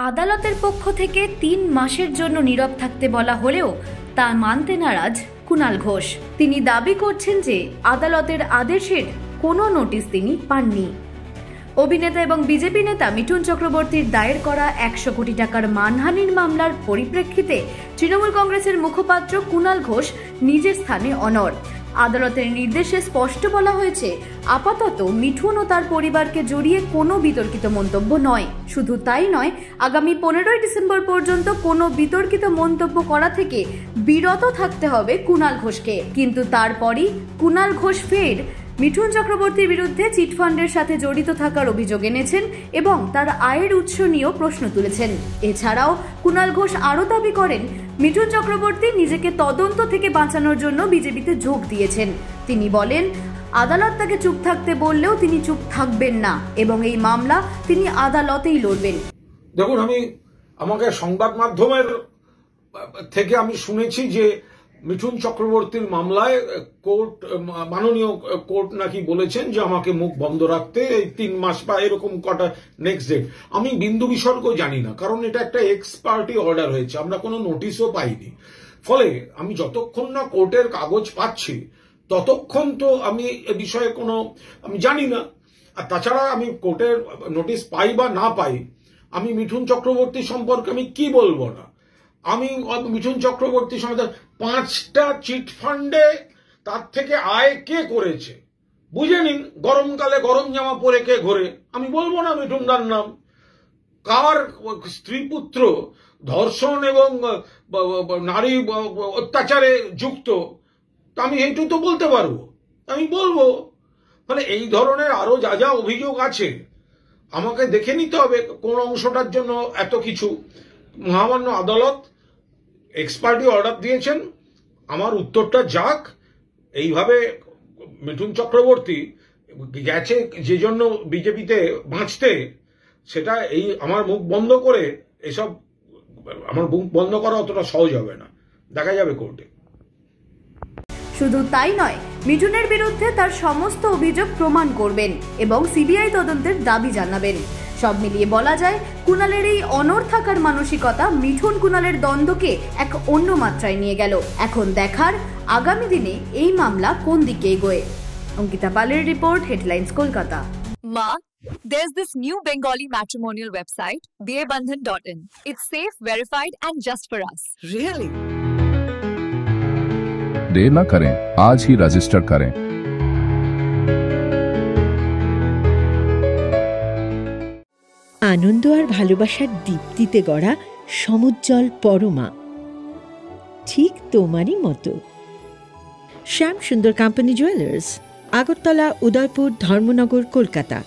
আদালতের পক্ষ থেকে 3 মাসের জন্য নীরব থাকতে বলা হলেও তা মানতে নারাজ কুণাল ঘোষ। তিনি দাবি করছেন যে আদালতের আদেশের কোনো নোটিশ তিনি পাননি। অভিনেতা এবং বিজেপি নেতা মিঠুন চক্রবর্তীর দায়ের করা 100 কোটি টাকার মানহানির মামলার পরিপ্রেক্ষিতে তৃণমূল কংগ্রেসের মুখপাত্র কুণাল ঘোষ নিজের স্থানে অনড়। আদালতের নির্দেশে স্পষ্ট বলা হয়েছে, আপাতত মিঠুন ও তার পরিবারকে জড়িয়ে কোনো বিতর্কিত মন্তব্য নয়। শুধু তাই নয়, আগামী 15ই ডিসেম্বর পর্যন্ত কোনো বিতর্কিত মন্তব্য করা থেকে বিরত থাকতে হবে কুণাল ঘোষকে। কিন্তু তারপরই কুণাল ঘোষ ফের মিঠুন চক্রবর্তীর বিরুদ্ধে চিটফান্ডের সাথে জড়িত থাকার অভিযোগ এনেছেন এবং তার আয়ের উৎস নিয়েও প্রশ্ন তুলেছেন। এছাড়াও কুণাল ঘোষ আরও দাবি করেন, মিঠুন চক্রবর্তী নিজেকে তদন্ত থেকে বাঁচানোর জন্য বিজেপিতে যোগ দিয়েছেন। তিনি বলেন, আদালত তাকে চুপ থাকতে বললেও তিনি চুপ থাকবেন না এবং এই মামলা তিনি আদালতেই লড়বেন। দেখুন, আমাকে সংবাদ মাধ্যমের থেকে আমি শুনেছি যে মিঠুন চক্রবর্তীর মামলায় মাননীয় কোর্ট নাকি বলেছেন যে আমাকে মুখ বন্ধ রাখতে 3 মাস বা এরকম কটা নেক্সট ডেট। আমি বিন্দু বিসর্গ জানি না, কারণ এটা একটা এক্স পার্টি অর্ডার হয়েছে, আমরা কোনো নোটিশও পাইনি। ফলে আমি যতক্ষণ না কোর্টের কাগজ পাচ্ছি ততক্ষণ তো আমি এ বিষয়ে আমি জানি না। আর তাছাড়া আমি কোর্টের নোটিশ পাই বা না পাই, আমি মিঠুন চক্রবর্তী সম্পর্কে আমি কি বলবো না। আমি মিঠুন চক্রবর্তীর সঙ্গে 5টা চিটফান্ডে তার থেকে আয় কে করেছে বুঝে নিন। গরমকালে গরম জামা পরে কে ঘোরে, আমি বলবো না মিঠুন দার নাম। কার স্ত্রী পুত্র ধর্ষণ এবং নারী অত্যাচারে যুক্ত, আমি এইটু তো বলতে পারবো, আমি বলবো। মানে এই ধরনের আরো যা যা অভিযোগ আছে আমাকে দেখে নিতে হবে কোন অংশটার জন্য এত কিছু। মহামান্য আদালত এক্সপার্টি অর্ডার দিয়েছেন, আমার উত্তরটা যাক। এইভাবে মিঠুন চক্রবর্তী গেছে যে জন্য বিজেপিতে বাঁচতে, সেটা আমার মুখ বন্ধ করে এসব, আমার মুখ বন্ধ করা অতটা সহজ হবে না, দেখা যাবে কোর্টে। শুধু তাই নয়, মিঠুনের বিরুদ্ধে তার সমস্ত অভিযোগ প্রমাণ করবেন এবং সিবিআই তদন্তের দাবি জানাবেন। সব মিলিয়ে বলা যায়, কুণালের এই অনড় থাকার মানসিকতা মিঠুন কুণালের দ্বন্দ্বকে এক অন্য মাত্রায় নিয়ে গেল। এখন দেখার আগামী দিনে এই মামলা কোন দিকে এগোয়। অঙ্কিতা পালের report, headlines, Kolkata. Ma, there's this new Bengali matrimonial website, BABandhan.in. It's safe, verified, and just for us. Really? देर न करें, आज ही रजिस्टर करें। আনন্দ আর ভালোবাসার দীপ্তিতে গড়া সমুজ্জ্বল পরমা, ঠিক তোমারই মতো। শ্যাম সুন্দর কোম্পানি জুয়েলার্স, আগরতলা, উদয়পুর, ধর্মনগর, কলকাতা।